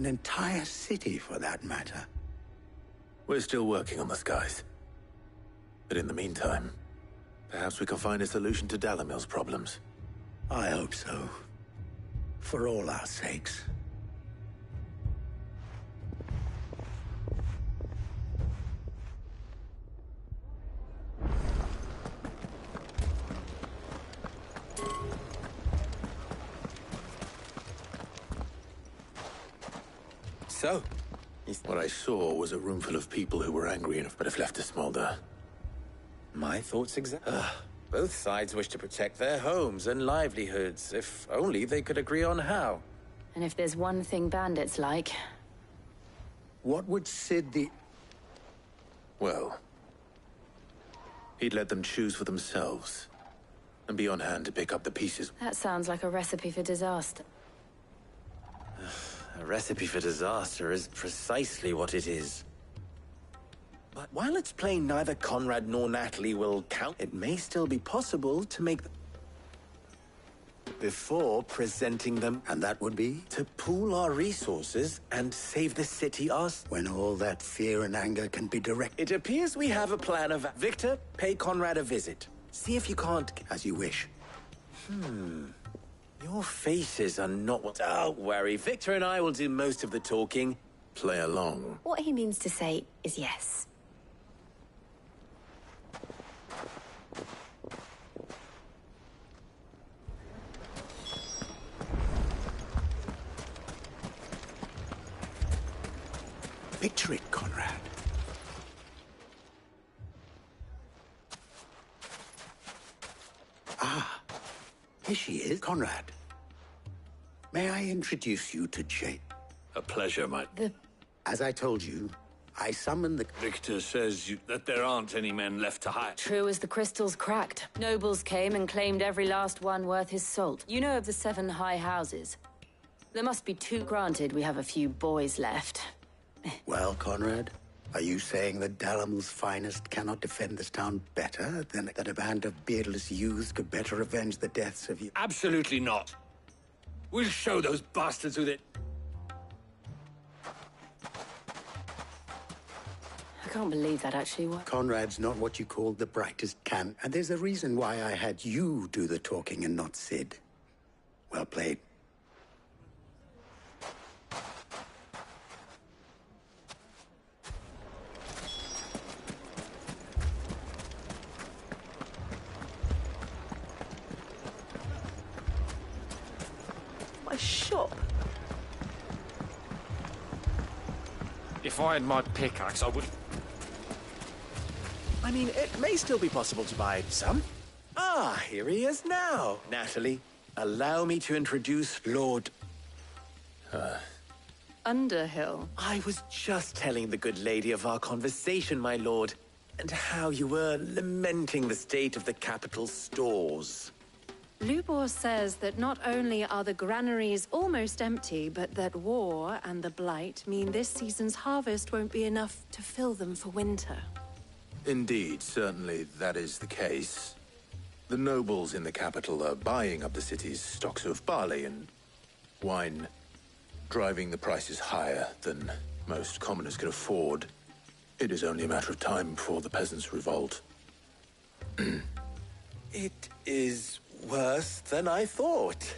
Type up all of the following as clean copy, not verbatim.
An entire city, for that matter. We're still working on the skies. But in the meantime, perhaps we can find a solution to Dalamil's problems. I hope so. For all our sakes. So, what I saw was a room full of people who were angry enough but have left to smolder. My thoughts exactly. Both sides wish to protect their homes and livelihoods, if only they could agree on how. And if there's one thing bandits like... What would Cid the... Well, he'd let them choose for themselves, and be on hand to pick up the pieces. That sounds like a recipe for disaster. A recipe for disaster is precisely what it is. But while it's plain neither Conrad nor Natalie will count, it may still be possible to make them before presenting them. And that would be? To pool our resources and save the city us. When all that fear and anger can be directed. It appears we have a plan of... Victor, pay Conrad a visit. See if you can't... As you wish. Your faces are not what... Don't worry, Victor and I will do most of the talking. Play along. What he means to say is yes. Picture it, Conrad. Ah, here she is, Conrad. May I introduce you to Jane? A pleasure, my... As I told you, I summoned the... Victor says that there aren't any men left to hide. True as the crystals cracked. Nobles came and claimed every last one worth his salt. You know of the 7 high houses. There must be 2. Granted, we have a few boys left. Well, Conrad, are you saying that Dalamil's finest cannot defend this town better than that a band of beardless youths could better avenge the deaths of you? Absolutely not. We'll show those bastards who they... I can't believe that actually worked. Conrad's not what you call the brightest can, and there's a reason why I had you do the talking and not Cid. Well played. A shop. If I had my pickaxe, I would... I mean, it may still be possible to buy some. Ah, here he is now. Natalie, allow me to introduce Lord... Underhill. I was just telling the good lady of our conversation, my lord, and how you were lamenting the state of the capital's stores. Lubor says that not only are the granaries almost empty, but that war and the blight mean this season's harvest won't be enough to fill them for winter. Indeed, certainly that is the case. The nobles in the capital are buying up the city's stocks of barley and wine, driving the prices higher than most commoners can afford. It is only a matter of time before the peasants revolt. It is worse than I thought.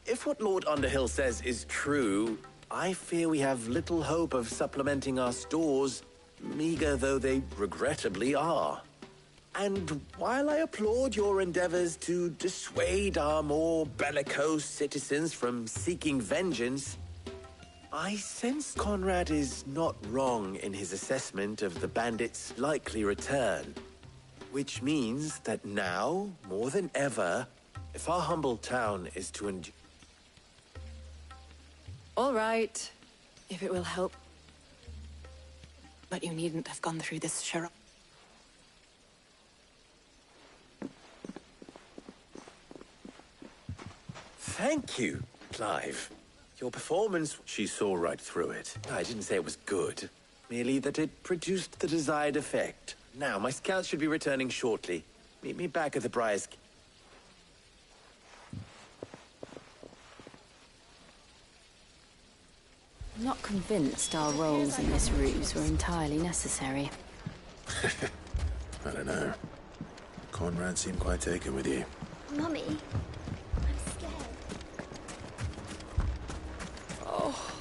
If what Lord Underhill says is true, I fear we have little hope of supplementing our stores, meager though they regrettably are. And while I applaud your endeavors to dissuade our more bellicose citizens from seeking vengeance, I sense Conrad is not wrong in his assessment of the bandits' likely return. Which means that now, more than ever, if our humble town is to endure... All right, if it will help. But you needn't have gone through this charade. Thank you, Clive. Your performance... She saw right through it. I didn't say it was good, merely that it produced the desired effect. Now, my scouts should be returning shortly. Meet me back at the Briar's... I'm not convinced our roles in this ruse were entirely necessary. I don't know. Conrad seemed quite taken with you. Mummy, I'm scared. Oh,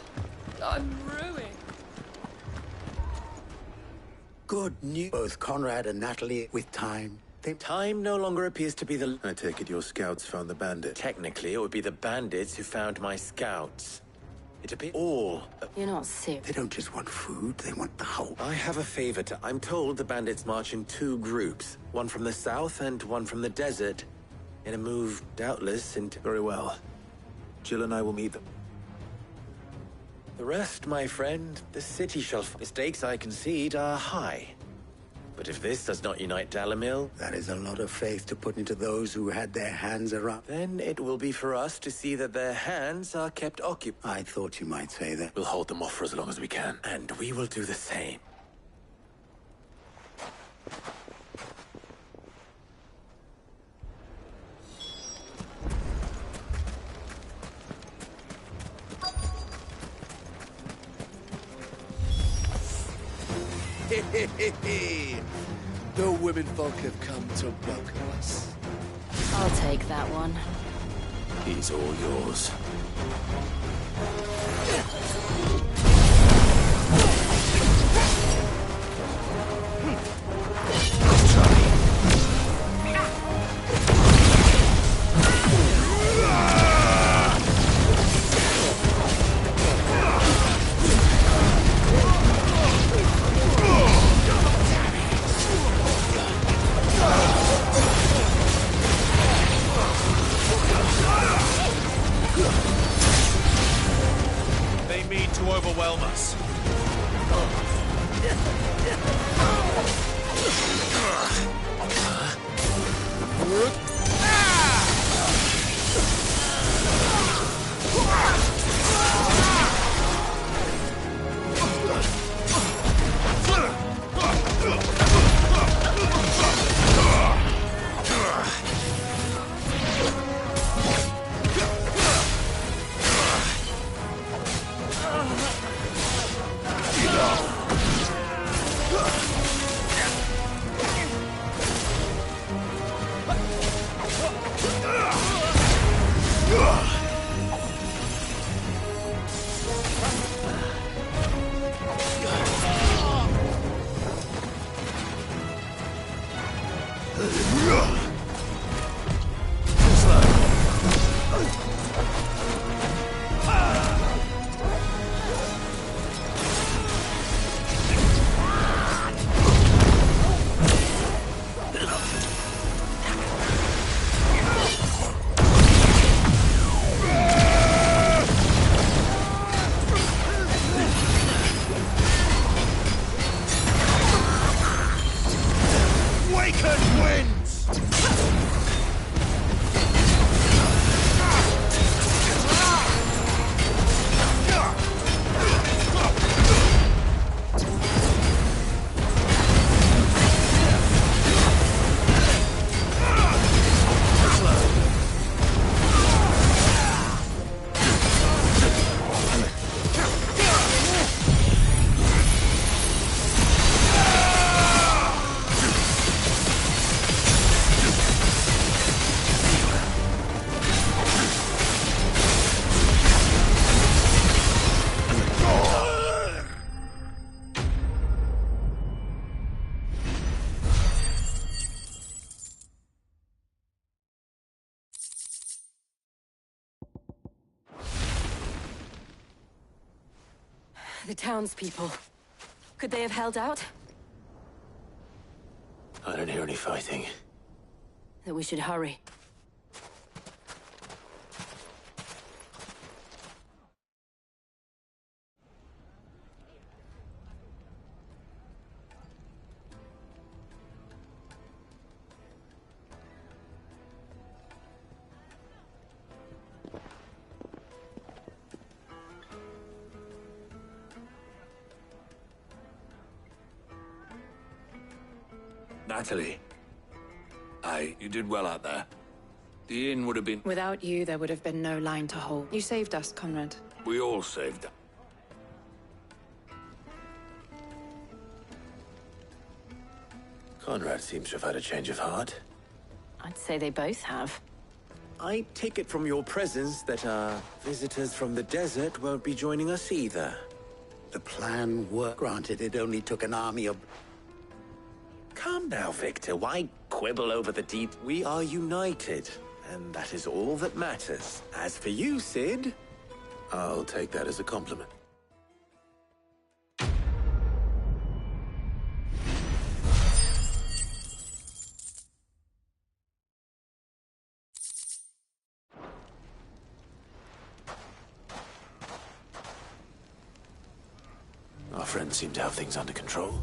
I'm ruined. Good news. Both Conrad and Natalie, with time, Time no longer appears to be the... I take it your scouts found the bandit. Technically, it would be the bandits who found my scouts. It appears all... You're not serious. They don't just want food, they want the whole. I have a favor to... I'm told the bandits march in 2 groups. One from the south and one from the desert. In a move, doubtless, into... Very well. Jill and I will meet them. The rest, my friend, the city shall... The stakes, I concede, are high. But if this does not unite Dalamil, That is a lot of faith to put into those who had their hands around. then it will be for us to see that their hands are kept occupied. I thought you might say that. We'll hold them off for as long as we can. And we will do the same. The women folk have come to welcome us. I'll take that one. He's all yours. They mean to overwhelm us. The townspeople. Could they have held out? I don't hear any fighting. That we should hurry. Natalie. You did well out there. The inn would have been... Without you, there would have been no line to hold. You saved us, Conrad. We all saved her. Conrad seems to have had a change of heart. I'd say they both have. I take it from your presence that our visitors from the desert won't be joining us either. The plan worked. Granted, it only took an army of... Calm now, Victor. Why quibble over the deep? We are united, and that is all that matters. As for you, Sid... I'll take that as a compliment. Our friends seem to have things under control.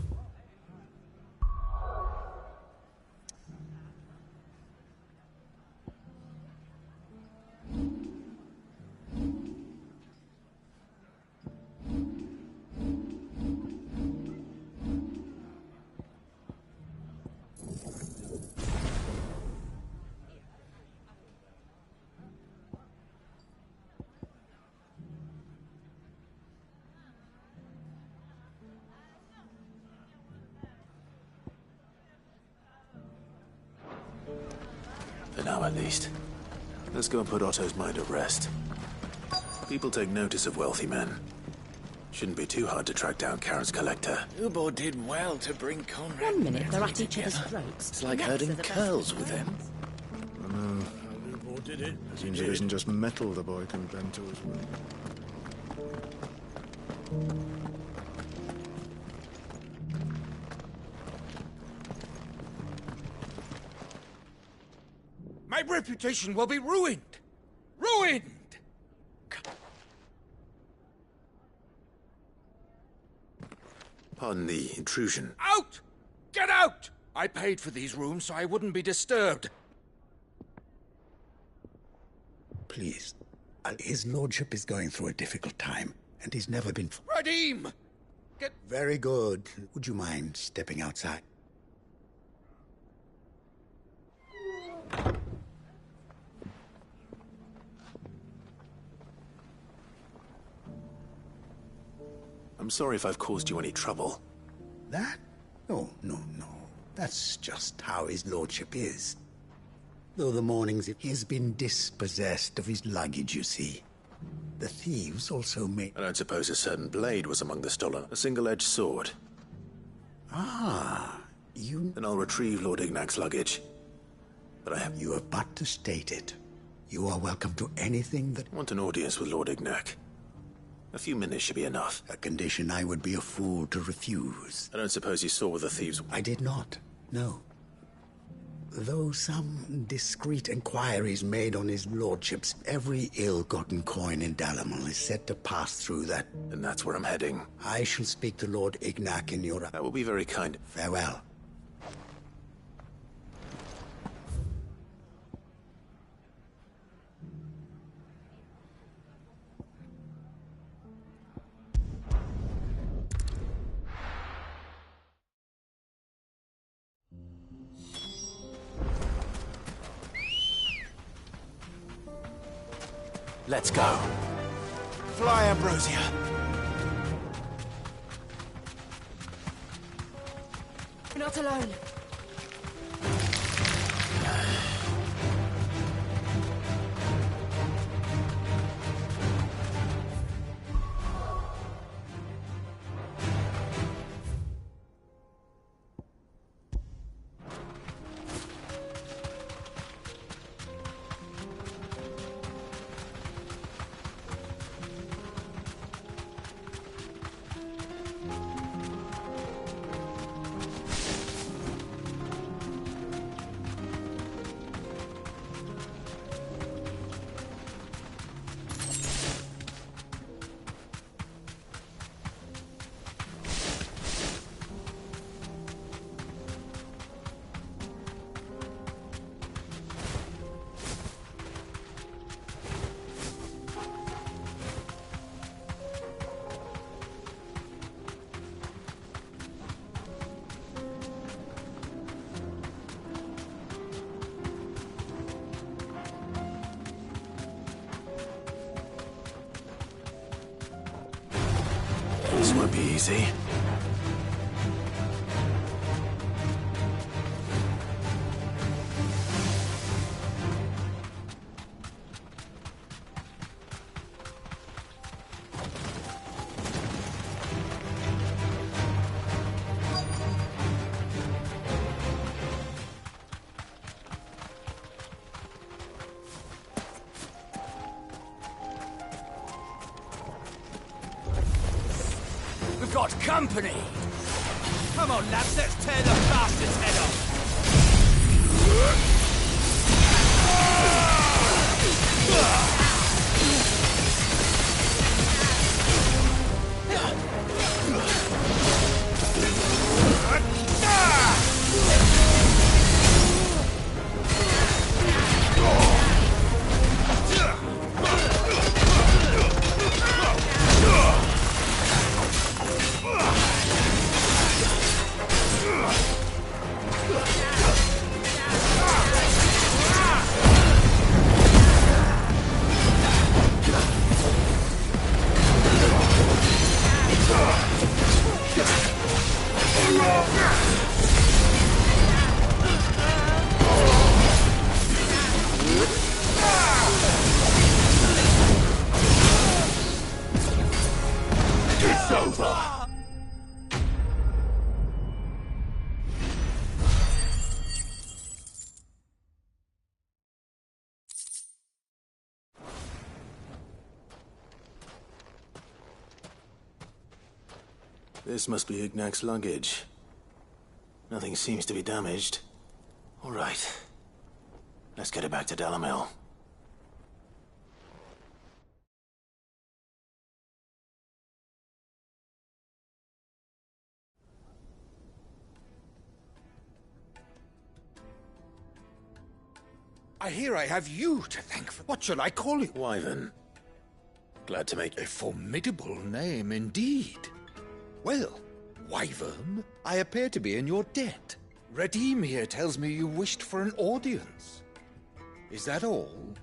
For now, at least. Let's go and put Otto's mind at rest. People take notice of wealthy men. Shouldn't be too hard to track down Karen's collector. Ubo did well to bring Conrad. 1 minute they're at each other's throats. It's like herding curls with him. I know. Ubo did it. Seems it isn't just metal the boy can bend to as well. My reputation will be ruined! Ruined! Pardon the intrusion. Out! Get out! I paid for these rooms so I wouldn't be disturbed. Please. His lordship is going through a difficult time, and he's never been... Radim! Get... Very good. Would you mind stepping outside? I'm sorry if I've caused you any trouble. That? No. That's just how his lordship is. Though the mornings he's been dispossessed of his luggage, you see. The thieves also made... I don't suppose a certain blade was among the stolen. A single-edged sword. Ah, you... Then I'll retrieve Lord Ignac's luggage. But You have but to state it. You are welcome to anything that... I want an audience with Lord Ignac. A few minutes should be enough. A condition I would be a fool to refuse. I don't suppose you saw what the thieves... I did not, no. Though some discreet inquiries made on his lordship's every ill-gotten coin in Dalamul is said to pass through that... And that's where I'm heading. I shall speak to Lord Ignac in your... That will be very kind. Farewell. Let's go. Fly, Ambrosia. You're not alone. This won't be easy. We've got company! Come on, lads, let's tear the bastard's head off! It's over! This must be Ignac's luggage. Nothing seems to be damaged. All right. Let's get it back to Delamil. I hear I have you to thank for... What shall I call you? Wyvern. Glad to make A formidable name indeed. Well, Wyvern, I appear to be in your debt. Redeem here tells me you wished for an audience. Is that all?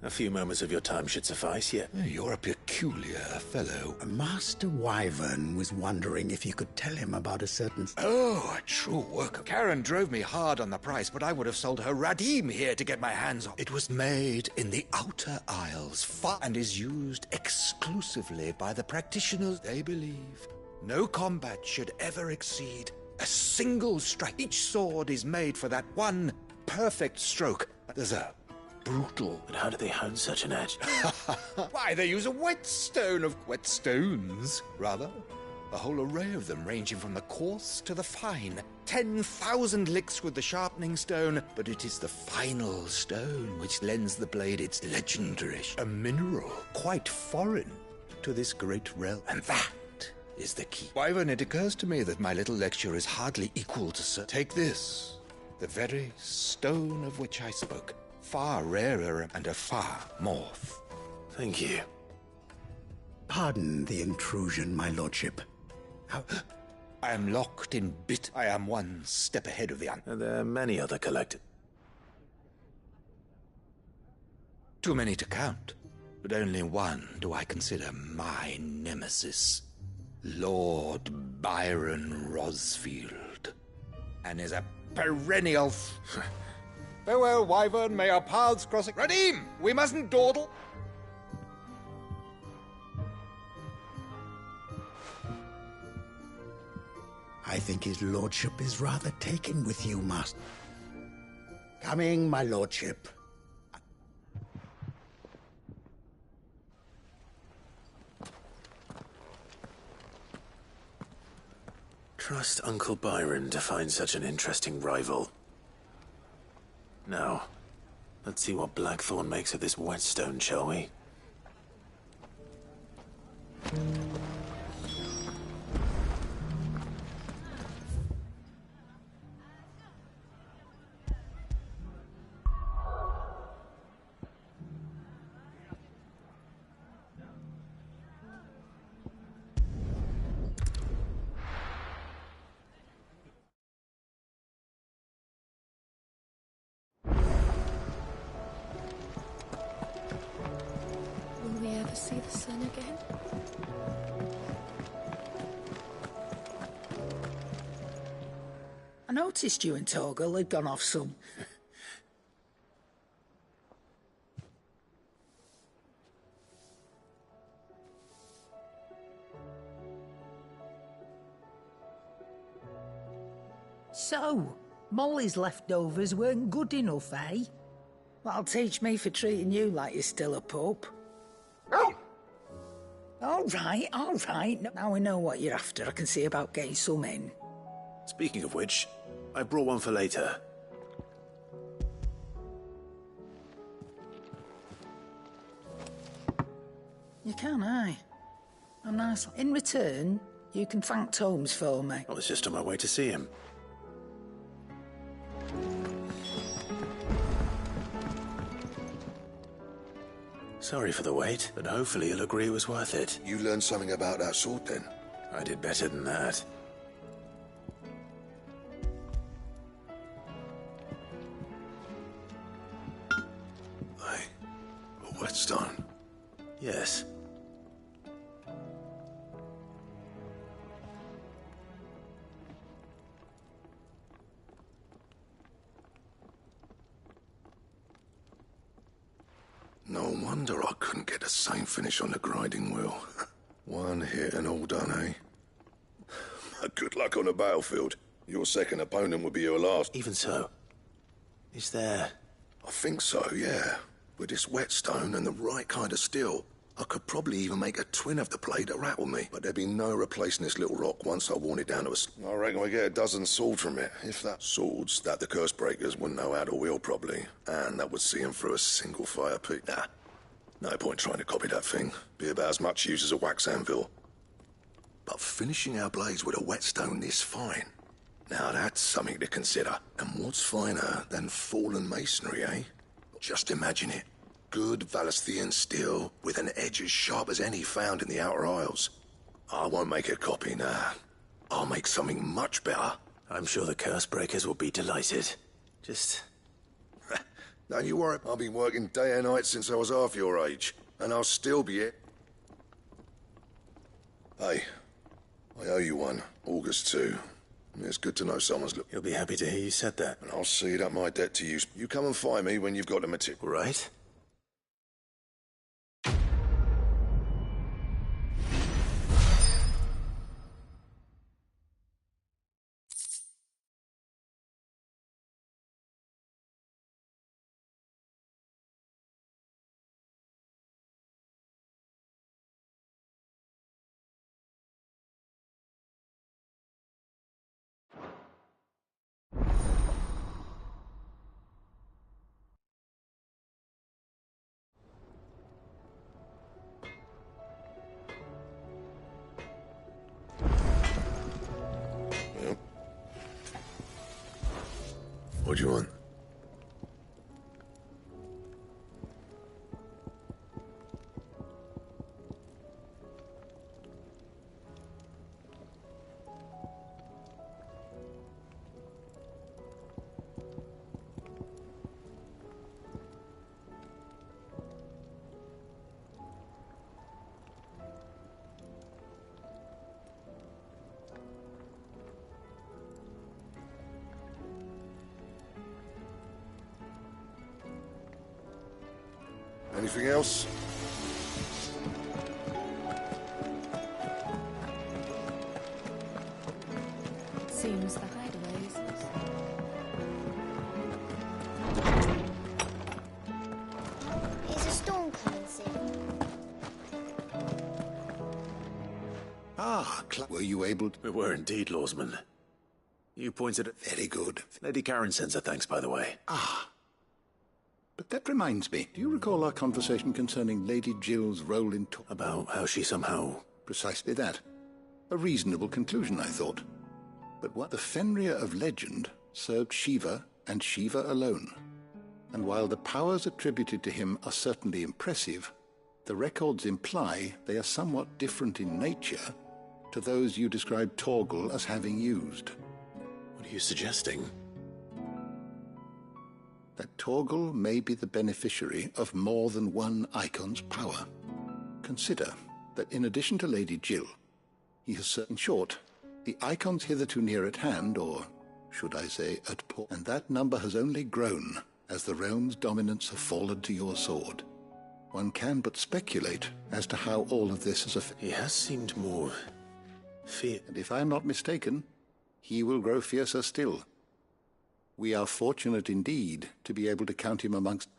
A few moments of your time should suffice, yeah. You're a peculiar fellow. Master Wyvern was wondering if you could tell him about a certain... Oh, a true worker. Karen drove me hard on the price, but I would have sold her Radim here to get my hands on. It was made in the Outer Isles, and is used exclusively by the practitioners. They believe no combat should ever exceed a single strike. Each sword is made for that one perfect stroke. There's a brutal... But how do they hone such an edge? Why, they use a whetstone of whetstones, rather. A whole array of them, ranging from the coarse to the fine. 10,000 licks with the sharpening stone, but it is the final stone which lends the blade its legendary, a mineral quite foreign to this great realm. And that is the key. Wyvern, it occurs to me that my little lecture is hardly equal to Sir. Take this, the very stone of which I spoke. Far rarer and a far more. Thank you. Pardon the intrusion, my lordship. I am locked in bit. I am one step ahead of the un... There are many other collectors. Too many to count, but only one do I consider my nemesis. Lord Byron Rosfield. And is a perennial... Farewell, Wyvern, may our paths cross... Radim! We mustn't dawdle! I think his lordship is rather taken with you, master. Coming, my lordship. Trust Uncle Byron to find such an interesting rival. Now, let's see what Blackthorn makes of this whetstone, shall we? See the sun again? I noticed you and Torgal had gone off some. So, Molly's leftovers weren't good enough, eh? That'll teach me for treating you like you're still a pup. All All right, all right. Now we know what you're after. I can see about getting some in. Speaking of which, I brought one for later. You can, aye. Oh, nice. In return, you can thank Tomes for me. I was just on my way to see him. Sorry for the wait, but hopefully you'll agree it was worth it. You learned something about that sword, then? I did better than that. Hey, a whetstone? Yes. No wonder I couldn't get the same finish on the grinding wheel. One hit and all done, eh? Good luck on the battlefield. Your second opponent will be your last. Even so, is there... I think so, yeah. With this whetstone and the right kind of steel, I could probably even make a twin of the blade to rattle me. But there'd be no replacing this little rock once I worn it down to a... I reckon we get a dozen swords from it, if that. Swords that the curse breakers wouldn't know how to wield properly, and that would see them through a single fire pit. Nah, no point trying to copy that thing. Be about as much use as a wax anvil. But finishing our blades with a whetstone this fine, now that's something to consider. And what's finer than fallen masonry, eh? Just imagine it. Good Valisthian steel with an edge as sharp as any found in the Outer Isles. I won't make a copy, nah. I'll make something much better. I'm sure the curse breakers will be delighted. Just... Don't you worry. I've been working day and night since I was half your age, and I'll still be it. Hey, I owe you one. August 2. It's good to know someone's look. You'll be happy to hear you said that. And I'll see that my debt to you. You come and find me when you've got the material. Right? What do you want? Anything else? Seems the hideaways. Is a storm coming soon? Were you able to... We were indeed, Lawsman. You pointed at... Very good. Lady Karen sends her thanks, by the way. But that reminds me. Do you recall our conversation concerning Lady Jill's role in... About how she somehow... Precisely that. A reasonable conclusion, I thought. But what the Fenrir of legend served Shiva and Shiva alone. And while the powers attributed to him are certainly impressive, the records imply they are somewhat different in nature to those you described Torgal as having used. What are you suggesting? That Torgal may be the beneficiary of more than one icon's power. Consider that in addition to Lady Jill, he has in short, the icons hitherto near at hand, or should I say at port, and that number has only grown as the realm's dominance have fallen to your sword. One can but speculate as to how all of this has affected. He has seemed more... And if I'm not mistaken, he will grow fiercer still. We are fortunate indeed to be able to count him amongst...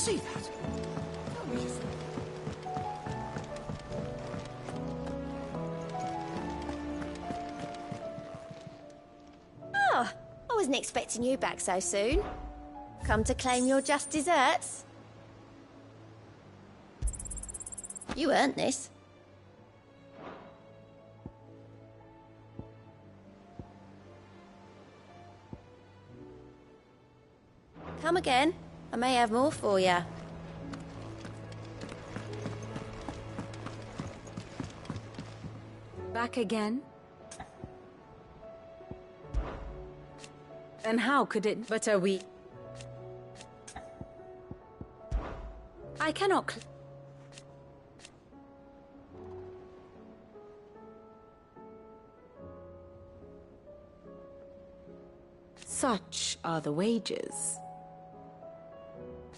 see that? Tell me you saw it. Ah, I wasn't expecting you back so soon. Come to claim your just desserts? You earned this. Come again. I may have more for you. Back again? And how could it... But are we... I cannot... Such are the wages.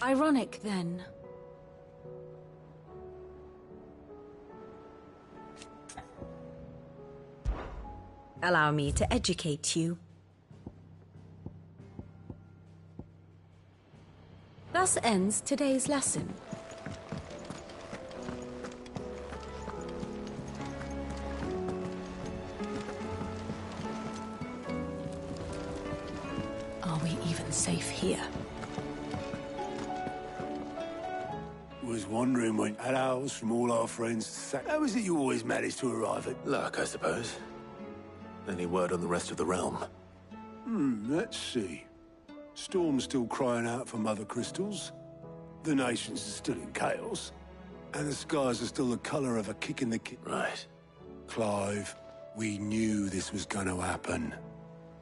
Ironic, then. Allow me to educate you. Thus ends today's lesson. Are we even safe here? Was wondering when allows from all our friends. How is it you always manage to arrive at? Luck, I suppose. Any word on the rest of the realm? Let's see. Storm's still crying out for mother crystals. The nations are still in chaos. And the skies are still the colour of a kick in the Right. Clive, we knew this was going to happen.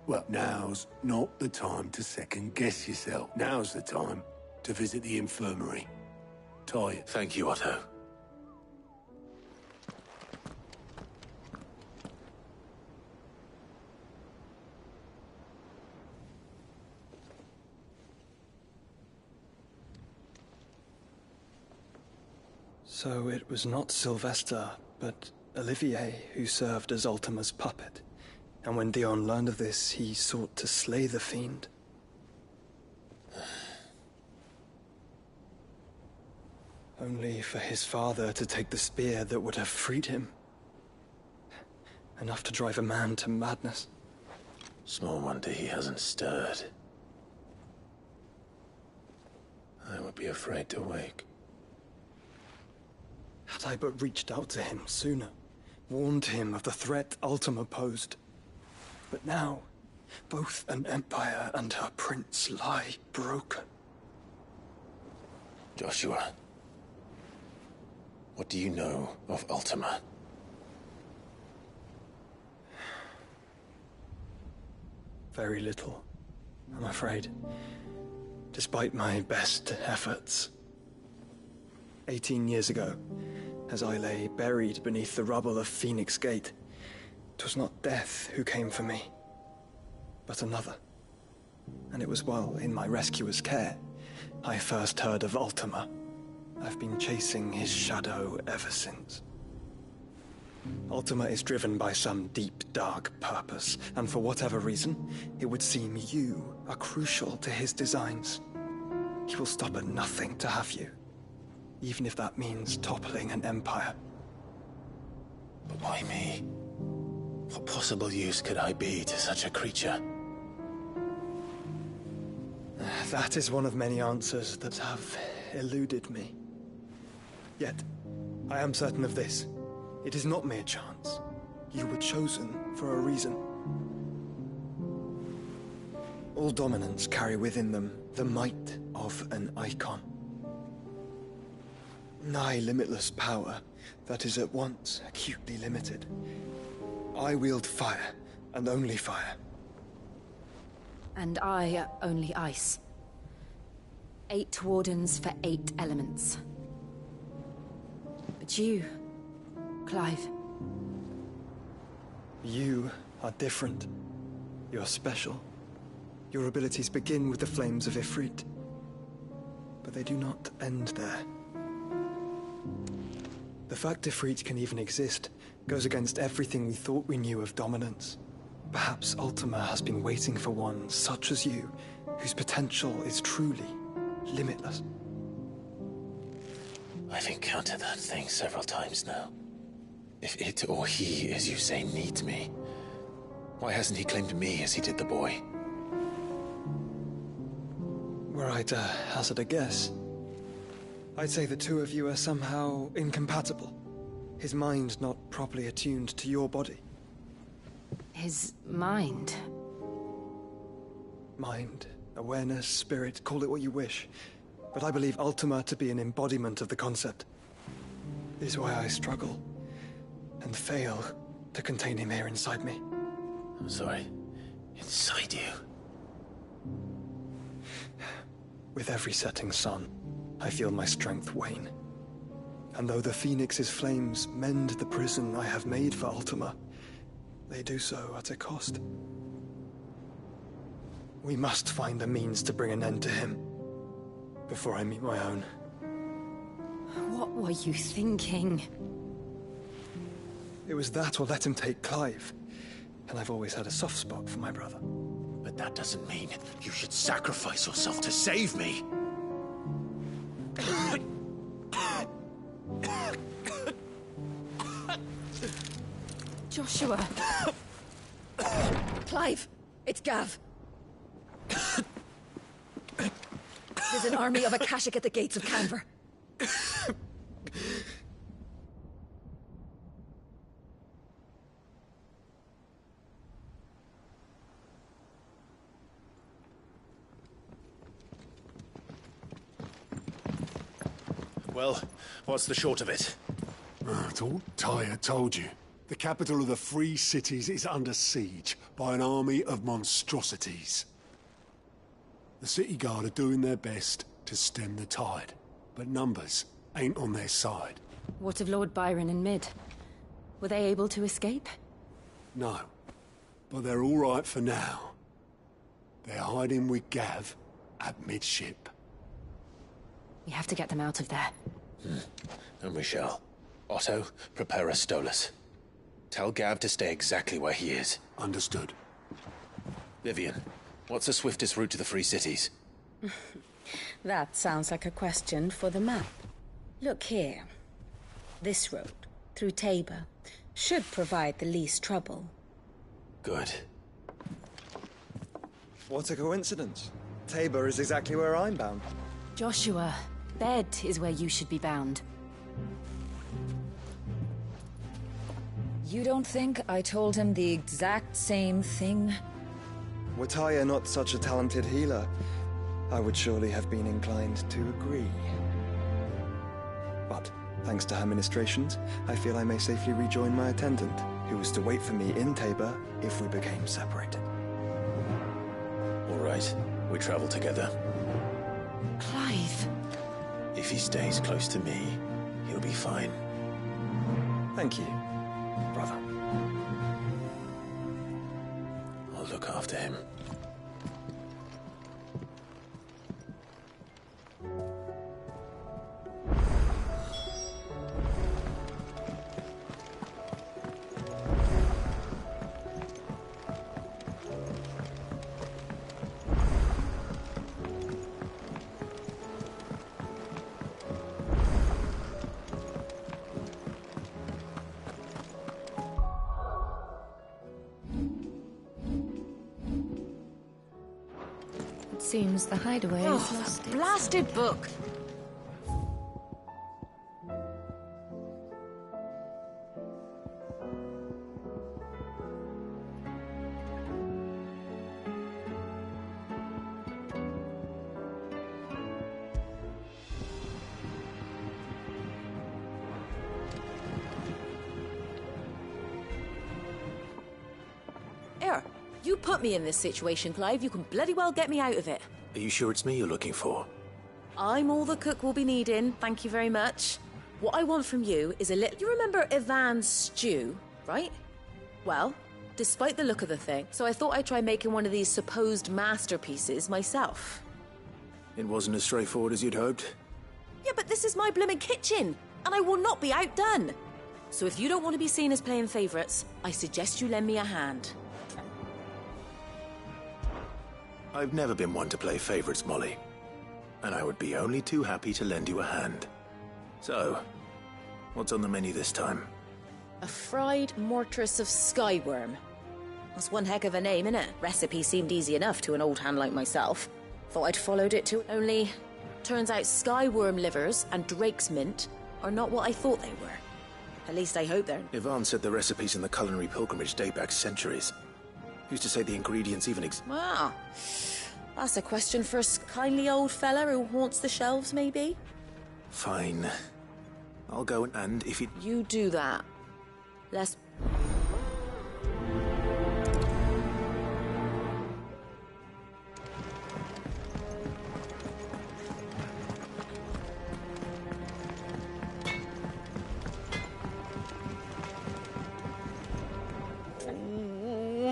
Well, now's not the time to second-guess yourself. Now's the time to visit the infirmary. Tired. Thank you, Otto. So it was not Sylvester, but Olivier who served as Ultima's puppet. And when Dion learned of this, he sought to slay the fiend. Only for his father to take the spear that would have freed him. Enough to drive a man to madness. Small wonder he hasn't stirred. I would be afraid to wake. Had I but reached out to him sooner, warned him of the threat Ultima posed. But now, both an empire and her prince lie broken. Joshua, what do you know of Ultima? Very little, I'm afraid. Despite my best efforts. 18 years ago, as I lay buried beneath the rubble of Phoenix Gate, 'twas not death who came for me, but another. And it was while in my rescuer's care, I first heard of Ultima. I've been chasing his shadow ever since. Ultima is driven by some deep, dark purpose, and for whatever reason, it would seem you are crucial to his designs. He will stop at nothing to have you, even if that means toppling an empire. But why me? What possible use could I be to such a creature? That is one of many answers that have eluded me. Yet, I am certain of this. It is not mere chance. You were chosen for a reason. All dominants carry within them the might of an icon. Nigh limitless power that is at once acutely limited. I wield fire, and only fire. And I only ice. 8 wardens for 8 elements. But you, Clive. You are different. You're special. Your abilities begin with the flames of Ifrit. But they do not end there. The fact Ifrit can even exist goes against everything we thought we knew of dominance. Perhaps Ultima has been waiting for one such as you, whose potential is truly limitless. I've encountered that thing several times now. If it or he, as you say, needs me, why hasn't he claimed me as he did the boy? Were I to hazard a guess, I'd say the two of you are somehow incompatible. His mind not properly attuned to your body. His mind? Mind, awareness, spirit, call it what you wish. But I believe Ultima to be an embodiment of the concept. This is why I struggle and fail to contain him here inside me. I'm sorry. Inside you? With every setting sun, I feel my strength wane. And though the Phoenix's flames mend the prison I have made for Ultima, they do so at a cost. We must find a means to bring an end to him before I meet my own. What were you thinking? It was that or let him take Clive. And I've always had a soft spot for my brother. But that doesn't mean you should sacrifice yourself to save me. Joshua. Clive, it's Gav. There's an army of Akashic at the gates of Canver. Well, what's the short of it? It's all Tyre told you. The capital of the Free Cities is under siege by an army of monstrosities. The City Guard are doing their best to stem the tide, but numbers ain't on their side. What of Lord Byron and Mid? Were they able to escape? No, but they're all right for now. They're hiding with Gav at midship. We have to get them out of there. And we shall. Otto, prepare a Stolas. Tell Gav to stay exactly where he is. Understood. Vivian, what's the swiftest route to the Free Cities? That sounds like a question for the map. Look here. This road, through Tabor, should provide the least trouble. Good. What a coincidence. Tabor is exactly where I'm bound. Joshua, bed is where you should be bound. You don't think I told him the exact same thing? Were Tyre not such a talented healer, I would surely have been inclined to agree. But, thanks to her ministrations, I feel I may safely rejoin my attendant, who was to wait for me in Tabor if we became separated. All right, we travel together. Clive. If he stays close to me, he'll be fine. Thank you, brother. I'll look after him. Seems the hideaway is lost. The blasted book! You put me in this situation, Clive. You can bloody well get me out of it. Are you sure it's me you're looking for? I'm all the cook will be needing, thank you very much. What I want from you is a little... You remember Ivan's stew, right? Well, despite the look of the thing, so I thought I'd try making one of these supposed masterpieces myself. It wasn't as straightforward as you'd hoped? Yeah, but this is my blooming kitchen, and I will not be outdone. So if you don't want to be seen as playing favourites, I suggest you lend me a hand. I've never been one to play favorites, Molly. And I would be only too happy to lend you a hand. So, what's on the menu this time? A fried mortress of skyworm. That's one heck of a name, innit? Recipe seemed easy enough to an old hand like myself. Thought I'd followed it to... Only, turns out skyworm livers and drake's mint are not what I thought they were. At least I hope they're... Yvonne said the recipes in the culinary pilgrimage date back centuries. Who's to say the ingredients even exist? Wow. That's a question for a kindly old fella who haunts the shelves, maybe? Fine. I'll go and if you... You do that. Let's...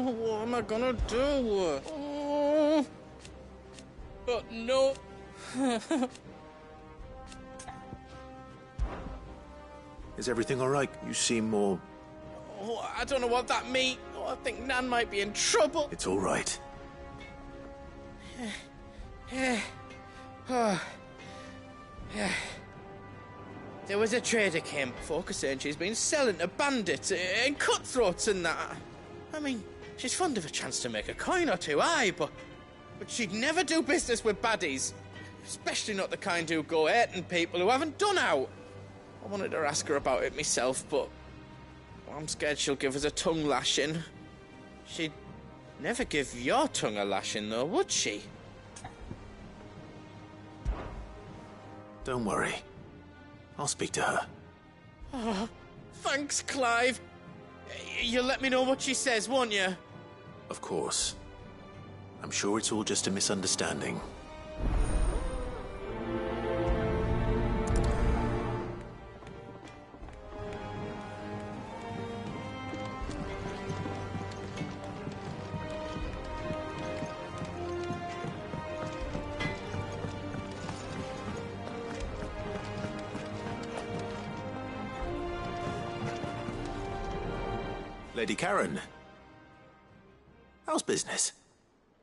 What am I gonna do? But no. Is everything all right? You seem more... Oh, I don't know what that means. Oh, I think Nan might be in trouble. It's all right. There was a trader came before saying she's been selling to bandits and cutthroats and that. I mean, she's fond of a chance to make a coin or two, aye, but she'd never do business with baddies. Especially not the kind who go hurting people who haven't done out. I wanted to ask her about it myself, but I'm scared she'll give us a tongue lashing. She'd never give your tongue a lashing, though, would she? Don't worry. I'll speak to her. Oh, thanks, Clive. You'll let me know what she says, won't you? Of course. I'm sure it's all just a misunderstanding. Lady Karen, how's business?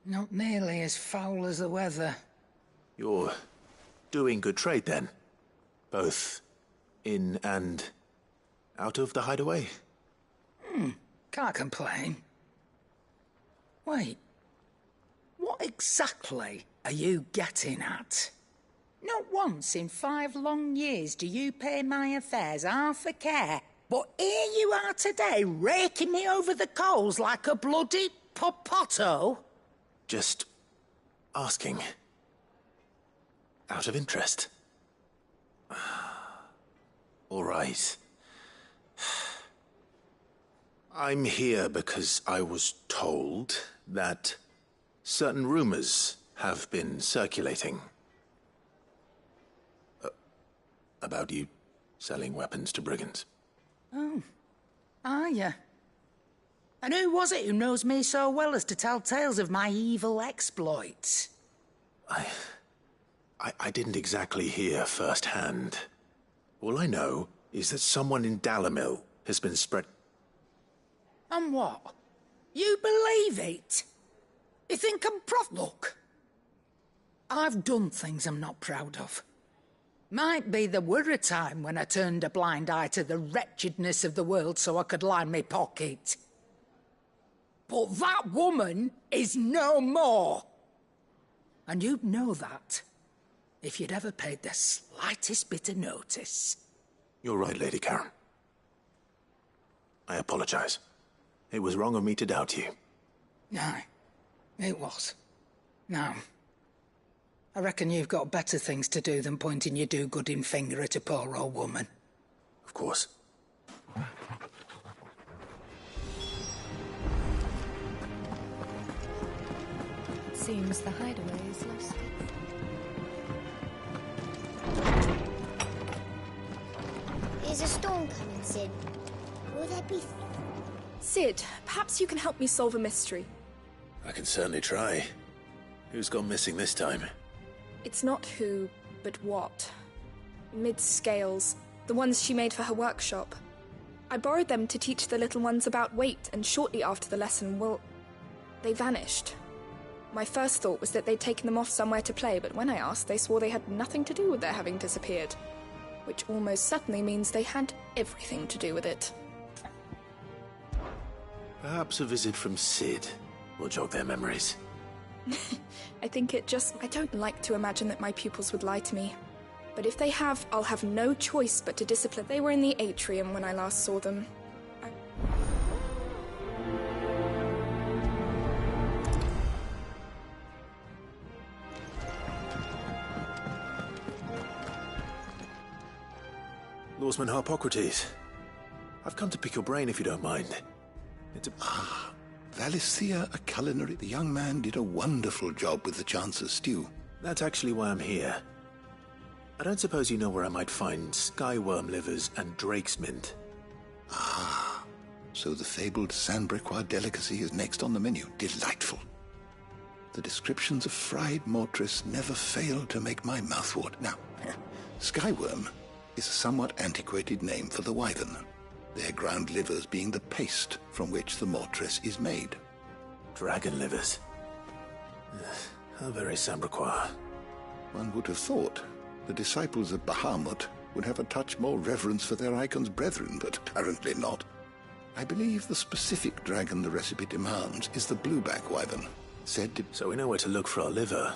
Not nearly as foul as the weather. You're doing good trade, then? Both in and out of the hideaway? Can't complain. Wait. What exactly are you getting at? Not once in 5 long years do you pay my affairs half a care. But here you are today, raking me over the coals like a bloody popoto. Just asking. Out of interest. All right. I'm here because I was told that certain rumors have been circulating. About you selling weapons to brigands. Oh, are you? And who was it who knows me so well as to tell tales of my evil exploits? I didn't exactly hear firsthand. All I know is that someone in Dalamil has been spread... And what? You believe it? You think I'm Look, I've done things I'm not proud of. Might be there were a time when I turned a blind eye to the wretchedness of the world so I could line my pocket. But that woman is no more. And you'd know that if you'd ever paid the slightest bit of notice. You're right, Lady Karen. I apologize. It was wrong of me to doubt you. No, it was. Now, I reckon you've got better things to do than pointing your do-gooding finger at a poor old woman. Of course. Seems the hideaway is lost. Is a storm coming, Sid? Will there be... Sid, perhaps you can help me solve a mystery. I can certainly try. Who's gone missing this time? It's not who, but what. Mid's scales, the ones she made for her workshop. I borrowed them to teach the little ones about weight, and shortly after the lesson, well, they vanished. My first thought was that they'd taken them off somewhere to play, but when I asked, they swore they had nothing to do with their having disappeared. which almost certainly means they had everything to do with it. Perhaps a visit from Sid will jog their memories. I don't like to imagine that my pupils would lie to me. But if they have, I'll have no choice but to discipline. They were in the atrium when I last saw them. Lawsman Harpocrates, I've come to pick your brain if you don't mind. It's a... Valisthea, a culinary. The young man did a wonderful job with the Chance's stew. That's actually why I'm here. I don't suppose you know where I might find skyworm livers and drake's mint. Ah, so the fabled Sandbrequois delicacy is next on the menu. Delightful. The descriptions of fried mortress never fail to make my mouth water. Now, skyworm is a somewhat antiquated name for the wyvern, their ground livers being the paste from which the mortress is made. Dragon livers. How very Sandbrequois. One would have thought the disciples of Bahamut would have a touch more reverence for their icon's brethren, but apparently not. I believe the specific dragon the recipe demands is the blueback wyvern, said to... So we know where to look for our liver.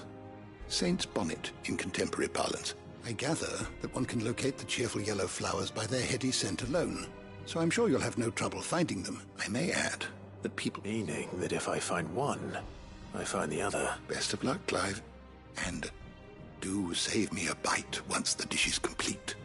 Saint's bonnet in contemporary parlance. I gather that one can locate the cheerful yellow flowers by their heady scent alone, so I'm sure you'll have no trouble finding them. I may add that people... Meaning that if I find one, I find the other. Best of luck, Clive. And do save me a bite once the dish is complete.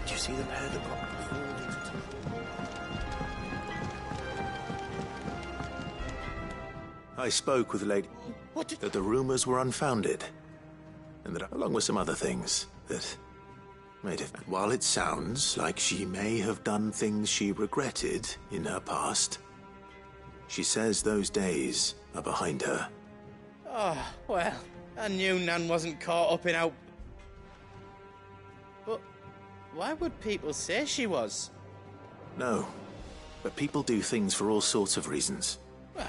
Did you see the pair that got pulled into... I spoke with the lady... What? That the rumors were unfounded. And that, along with some other things, that made it... While it sounds like she may have done things she regretted in her past, she says those days are behind her. Oh, well, I knew Nan wasn't caught up in how... But why would people say she was? No, but people do things for all sorts of reasons. Well,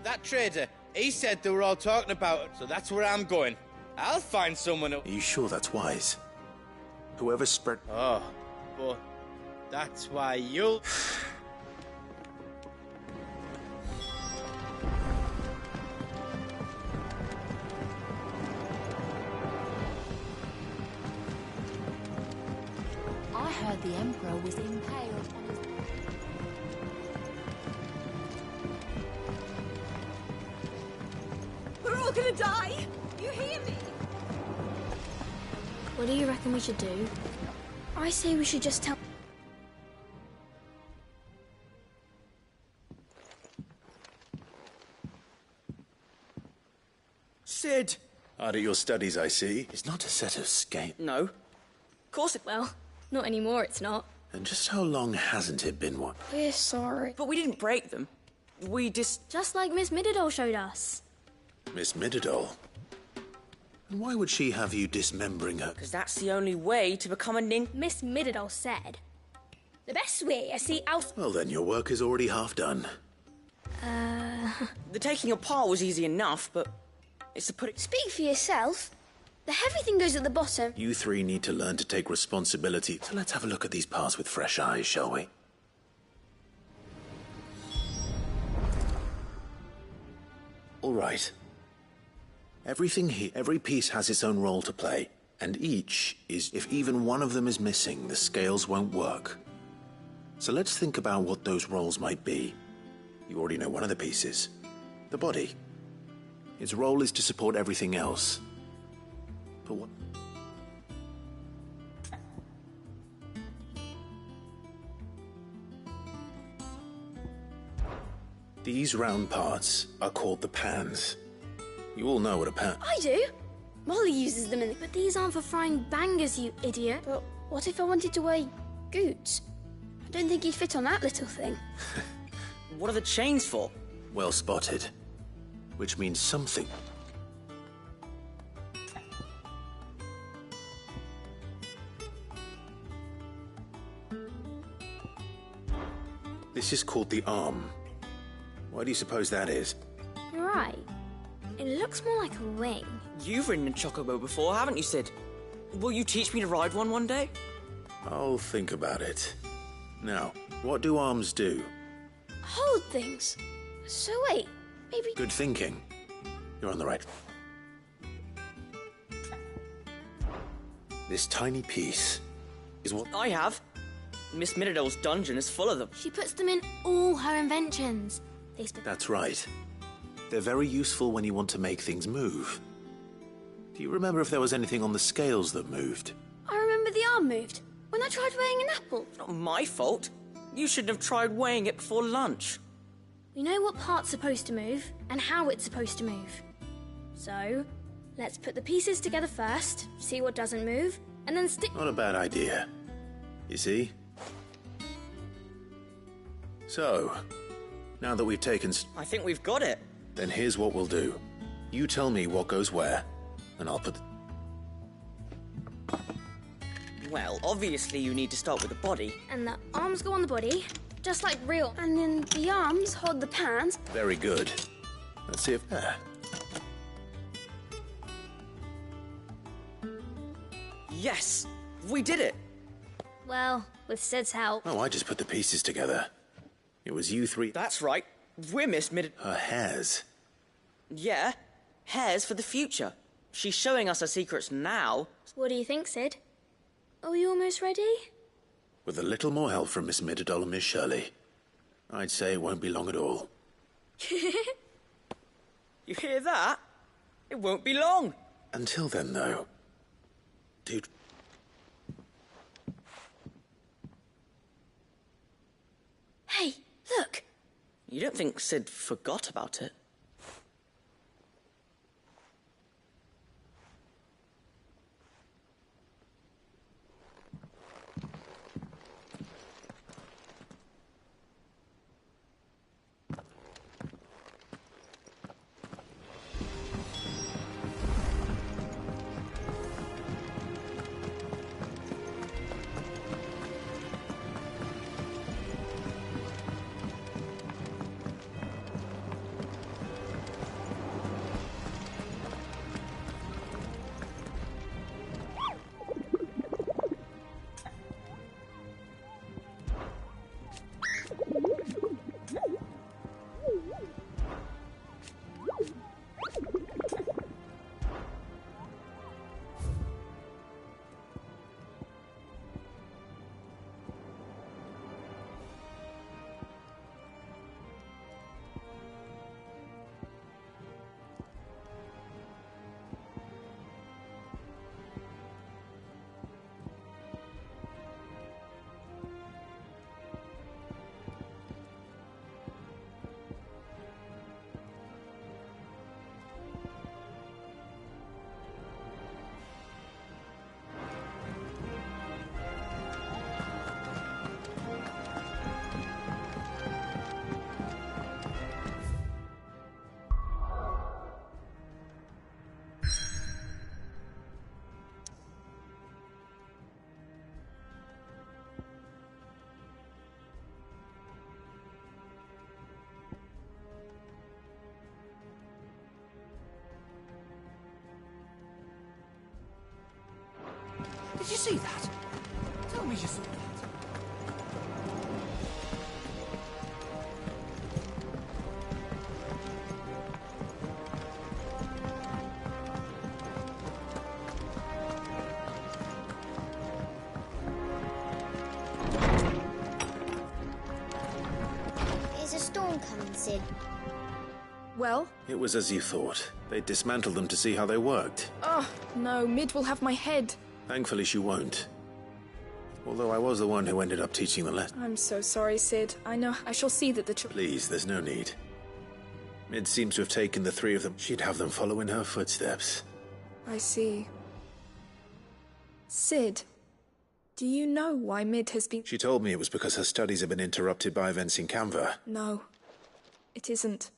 that trader, he said they were all talking about it, so that's where I'm going. I'll find someone who... Are you sure that's wise? Whoever spread... Oh, but that's why you'll... I heard the Emperor was impaled on his... We're all gonna die! You hear me? What do you reckon we should do? I say we should just tell... Sid! Hard at your studies, I see. It's not a set of scales. No. Of course it... Well, not anymore, it's not. And just how long hasn't it been one? We're sorry. But we didn't break them. We Just like Miss Mididol showed us. Miss Mididol? And why would she have you dismembering her? Because that's the only way to become a nin... Miss Mididol said. The best way I see out... Well then, your work is already half done. The taking apart was easy enough, but it's to put it... Speak for yourself. The heavy thing goes at the bottom. You three need to learn to take responsibility. So let's have a look at these parts with fresh eyes, shall we? All right. Everything here, every piece has its own role to play. And each is, if even one of them is missing, the scales won't work. So let's think about what those roles might be. You already know one of the pieces. The body. Its role is to support everything else. But what... These round parts are called the pans. You all know what a pan... I do. Molly uses them in... But these aren't for frying bangers, you idiot. But what if I wanted to weigh goots? I don't think you'd fit on that little thing. What are the chains for? Well spotted. Which means something. This is called the arm. Why do you suppose that is? You're right. It looks more like a wing. You've ridden a chocobo before, haven't you, Sid? Will you teach me to ride one day? I'll think about it. Now, what do arms do? Hold things. So wait, maybe... Good thinking. You're on the right. This tiny piece is what... I have. Miss Middledale's dungeon is full of them. She puts them in all her inventions. That's right. They're very useful when you want to make things move. Do you remember if there was anything on the scales that moved? I remember the arm moved when I tried weighing an apple. It's not my fault. You shouldn't have tried weighing it before lunch. We know what part's supposed to move and how it's supposed to move. So, let's put the pieces together first, see what doesn't move, and then stick... Not a bad idea. You see? So, now that we've taken... I think we've got it. Then here's what we'll do. You tell me what goes where, and I'll put... Well, obviously you need to start with the body. And the arms go on the body, just like real. And then the arms hold the pans. Very good. Let's see if... There. Yes! We did it! Well, with Sid's help. Oh, I just put the pieces together. It was you three... That's right. We're Miss Mid... Her hairs. Yeah. Hairs for the future. She's showing us her secrets now. What do you think, Sid? Are we almost ready? With a little more help from Miss Middledale and Miss Shirley, I'd say it won't be long at all. You hear that? It won't be long. Until then, though... Dude... Hey, look! You don't think Sid forgot about it? Did you see that? Tell me you saw that. Is a storm coming, Sid? Well? It was as you thought. They dismantled them to see how they worked. Oh, no, Mid will have my head. Thankfully, she won't. Although I was the one who ended up teaching the lesson. I'm so sorry, Sid. I know I shall see that the Please, there's no need. Mid seems to have taken the three of them. She'd have them follow in her footsteps. I see. Sid, do you know why Mid has been... She told me it was because her studies have been interrupted by events in Canva. No, it isn't.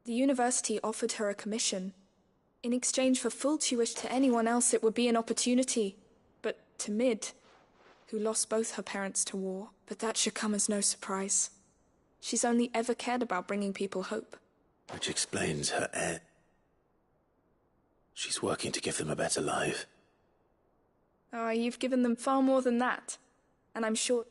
The university offered her a commission. In exchange for full tuition to anyone else, it would be an opportunity. But to Mid, who lost both her parents to war. But that should come as no surprise. She's only ever cared about bringing people hope. Which explains her She's working to give them a better life. Oh, you've given them far more than that. And I'm sure...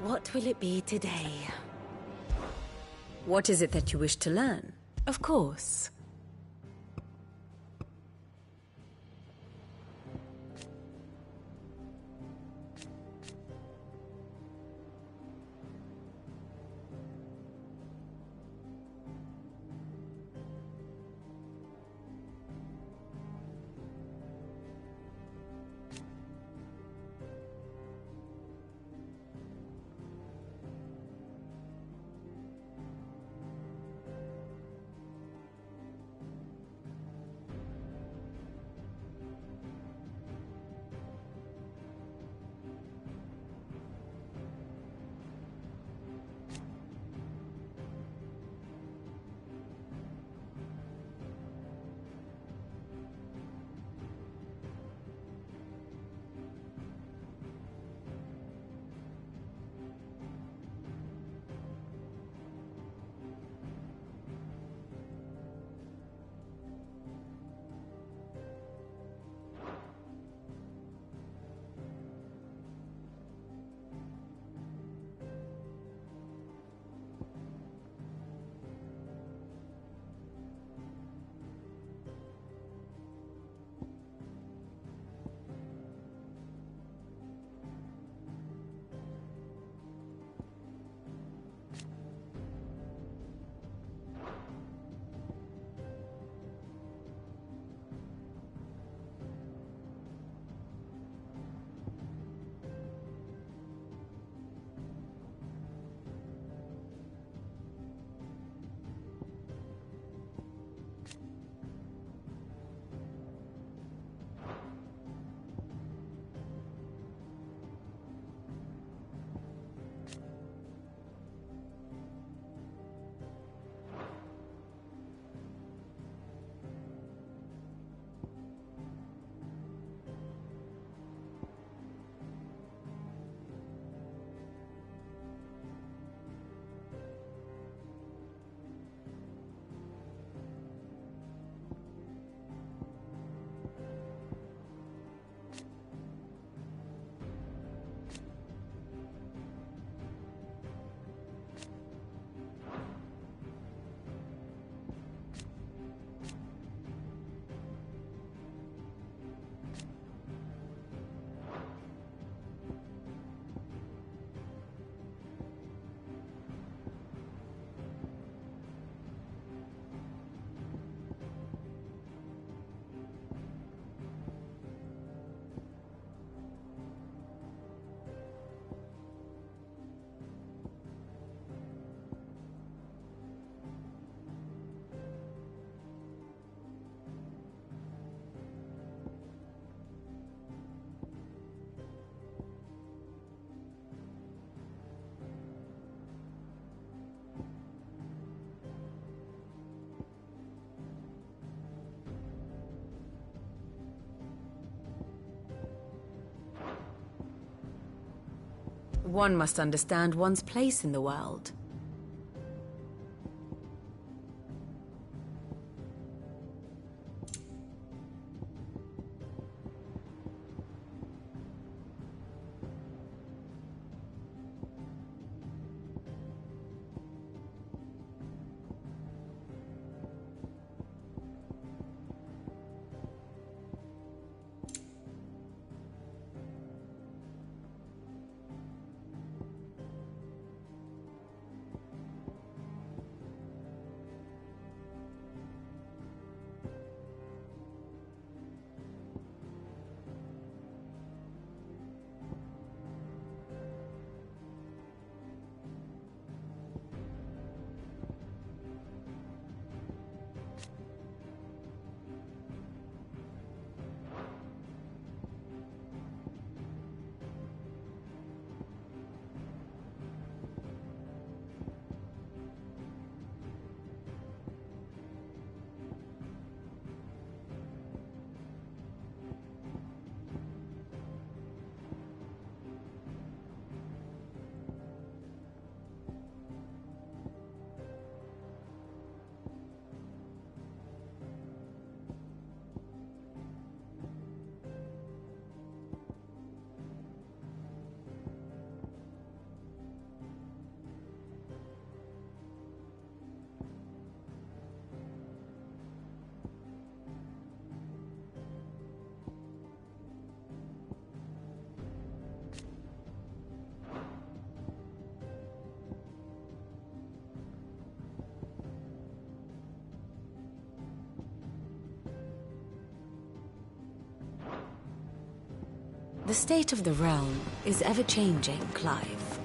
What will it be today? What is it that you wish to learn? Of course. One must understand one's place in the world. The state of the realm is ever-changing, Clive.